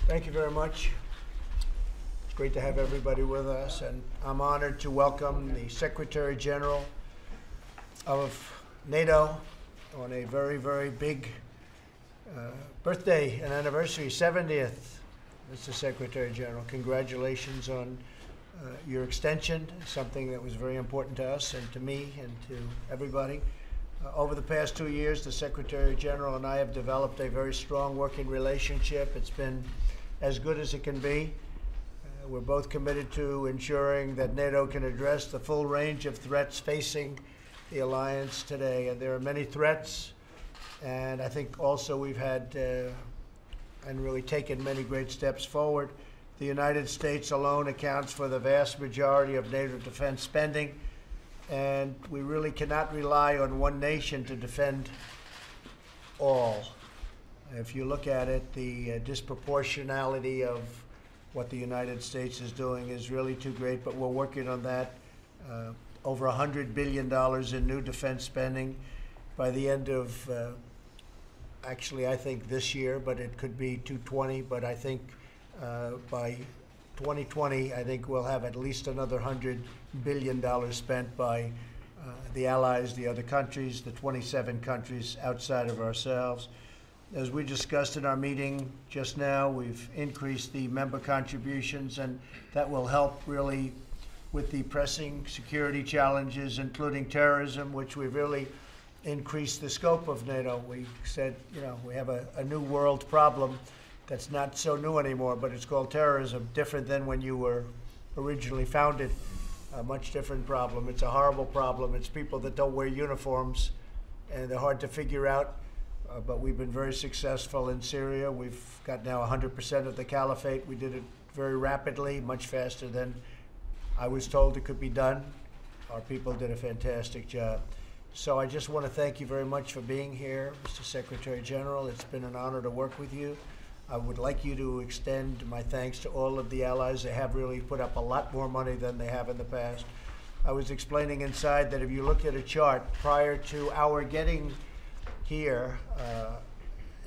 Thank you very much. It's great to have everybody with us, and I'm honored to welcome the Secretary General of NATO on a very, very big birthday and anniversary, 70th. Mr. Secretary General, congratulations on your extension, something that was very important to us and to me and to everybody. Over the past 2 years, the Secretary General and I have developed a very strong working relationship. It's been as good as it can be. We're both committed to ensuring that NATO can address the full range of threats facing the alliance today. And there are many threats, and I think also we've had and really taken many great steps forward. The United States alone accounts for the vast majority of NATO defense spending, and we really cannot rely on one nation to defend all. If you look at it, the disproportionality of what the United States is doing is really too great, but we're working on that. Over $100 billion in new defense spending by the end of, actually I think this year, but it could be 220, but I think by 2020, I think we'll have at least another $100 billion spent by the allies, the other countries, the 27 countries outside of ourselves. As we discussed in our meeting just now, we've increased the member contributions, and that will help really with the pressing security challenges, including terrorism, which we've really increased the scope of NATO. We said, you know, we have a new world problem that's not so new anymore, but it's called terrorism, different than when you were originally founded. A much different problem. It's a horrible problem. It's people that don't wear uniforms, and they're hard to figure out. But we've been very successful in Syria. We've got now 100% of the caliphate. We did it very rapidly, much faster than I was told it could be done. Our people did a fantastic job. So I just want to thank you very much for being here, Mr. Secretary General. It's been an honor to work with you. I would like you to extend my thanks to all of the allies. They have really put up a lot more money than they have in the past. I was explaining inside that if you look at a chart prior to our getting here,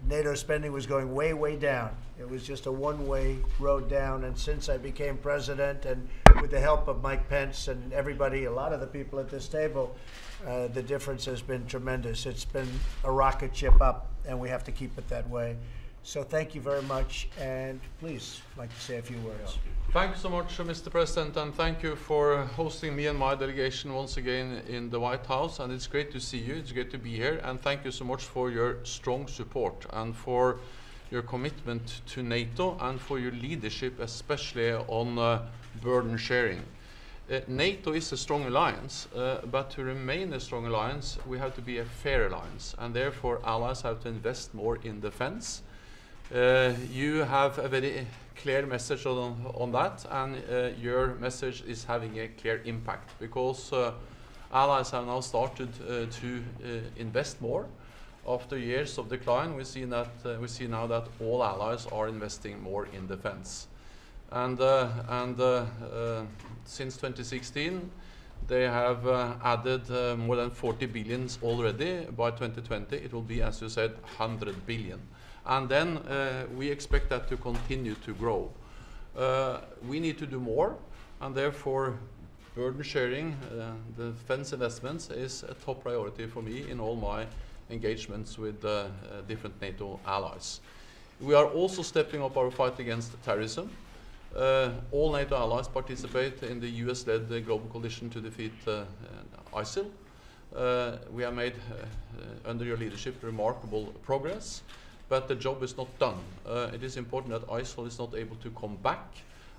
NATO spending was going way, way down. It was just a one-way road down, and since I became president, and with the help of Mike Pence and everybody, a lot of the people at this table, the difference has been tremendous. It's been a rocket ship up, and we have to keep it that way. So thank you very much, and please, I'd like to say a few words. Thank you so much, Mr. President, and thank you for hosting me and my delegation once again in the White House. And it's great to see you. It's great to be here, and thank you so much for your strong support and for your commitment to NATO and for your leadership, especially on burden sharing. NATO is a strong alliance, but to remain a strong alliance, we have to be a fair alliance, and therefore allies have to invest more in defense. You have a very clear message on that, and your message is having a clear impact, because allies have now started to invest more. After years of decline, we see now that all allies are investing more in defense. And since 2016, they have added more than 40 billion already. By 2020, it will be, as you said, 100 billion. And then we expect that to continue to grow. We need to do more, and therefore burden sharing, the defense investments, is a top priority for me in all my engagements with different NATO allies. We are also stepping up our fight against terrorism. All NATO allies participate in the US-led global coalition to defeat ISIL. We have made, under your leadership, remarkable progress. But the job is not done. It is important that ISIL is not able to come back,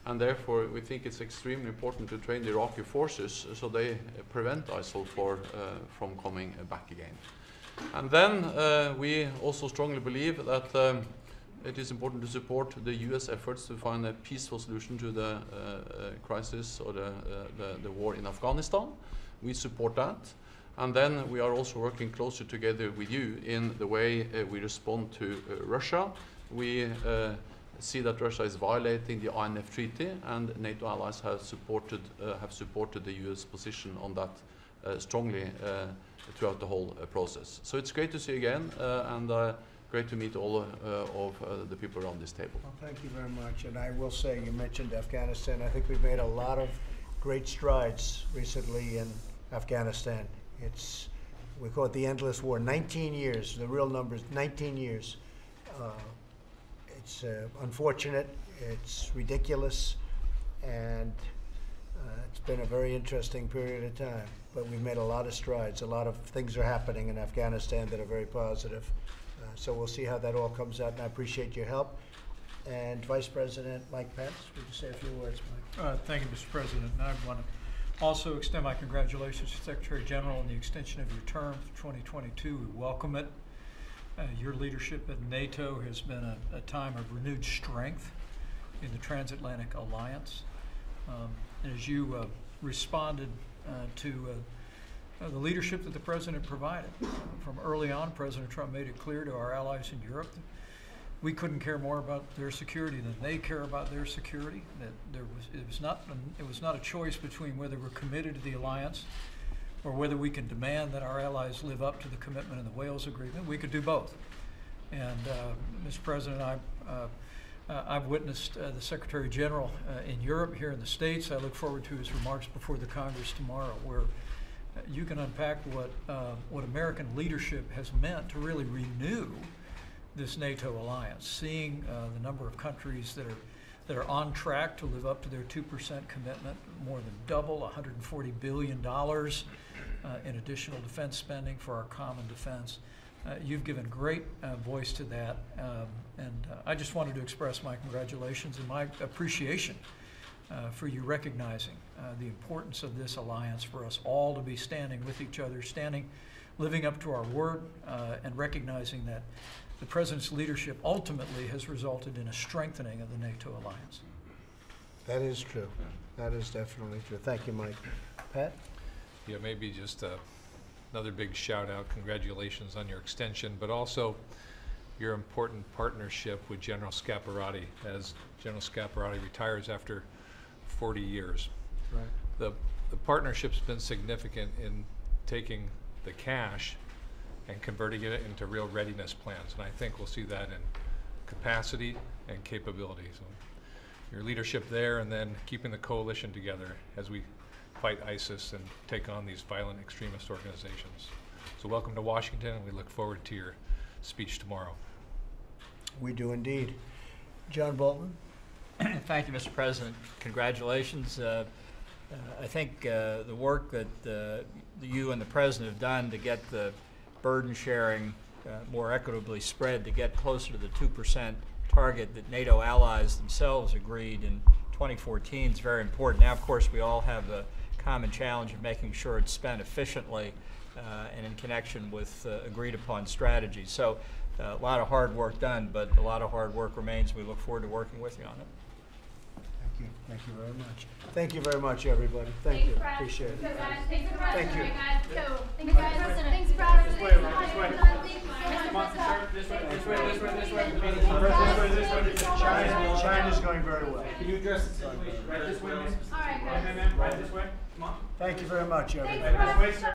and therefore we think it's extremely important to train the Iraqi forces so they prevent ISIL from coming back again. And then we also strongly believe that it is important to support the US efforts to find a peaceful solution to the crisis or the war in Afghanistan. We support that. And then we are also working closer together with you in the way we respond to Russia. We see that Russia is violating the INF Treaty, and NATO allies have supported the US position on that strongly throughout the whole process. So it's great to see you again, and great to meet all of the people around this table. Well, thank you very much. And I will say, you mentioned Afghanistan. I think we've made a lot of great strides recently in Afghanistan. We call it the endless war. 19 years, the real numbers, 19 years. It's unfortunate, it's ridiculous, and it's been a very interesting period of time. But we've made a lot of strides. A lot of things are happening in Afghanistan that are very positive. So we'll see how that all comes out, and I appreciate your help. And Vice President Mike Pence, would you say a few words, Mike? Thank you, Mr. President. And I want to also extend my congratulations to Secretary General on the extension of your term for 2022. We welcome it. Your leadership at NATO has been a time of renewed strength in the transatlantic alliance. And as you responded to the leadership that the President provided. From early on, President Trump made it clear to our allies in Europe that we couldn't care more about their security than they care about their security. That it was not a choice between whether we're committed to the alliance or whether we can demand that our allies live up to the commitment in the Wales Agreement. We could do both. And Mr. President, I've witnessed the Secretary General in Europe, here in the States. I look forward to his remarks before the Congress tomorrow, where you can unpack what American leadership has meant to really renew this NATO alliance, seeing the number of countries that are on track to live up to their 2% commitment, more than double, $140 billion in additional defense spending for our common defense. You've given great voice to that, and I just wanted to express my congratulations and my appreciation for you recognizing the importance of this alliance for us all to be standing with each other, living up to our word, and recognizing that the President's leadership ultimately has resulted in a strengthening of the NATO alliance. That is true. That is definitely true. Thank you, Mike. Pat? Yeah, maybe just another big shout out, congratulations on your extension, but also your important partnership with General Scaparrotti as General Scaparrotti retires after 40 years. Right. The partnership's been significant in taking the cash and converting it into real readiness plans, and I think we'll see that in capacity and capability. So your leadership there, and then keeping the coalition together as we fight ISIS and take on these violent extremist organizations. So welcome to Washington, and we look forward to your speech tomorrow. We do indeed. John Bolton? Thank you, Mr. President. Congratulations. I think the work that you and the President have done to get the burden sharing more equitably spread to get closer to the 2% target that NATO allies themselves agreed in 2014 is very important. Now, of course, we all have the common challenge of making sure it's spent efficiently and in connection with agreed upon strategies. So a lot of hard work done, but a lot of hard work remains. We look forward to working with you on it. Thank you. Thank you very much. Thank you very much, everybody. Thank you. Appreciate it. Thank you. Thanks, President. Thanks, Brad. This way. Come on, sir. This way. China's going very well. Can you address the situation right this way, miss? All right, Right this way. Come on. Thank you very much, everybody. Thanks, Brad.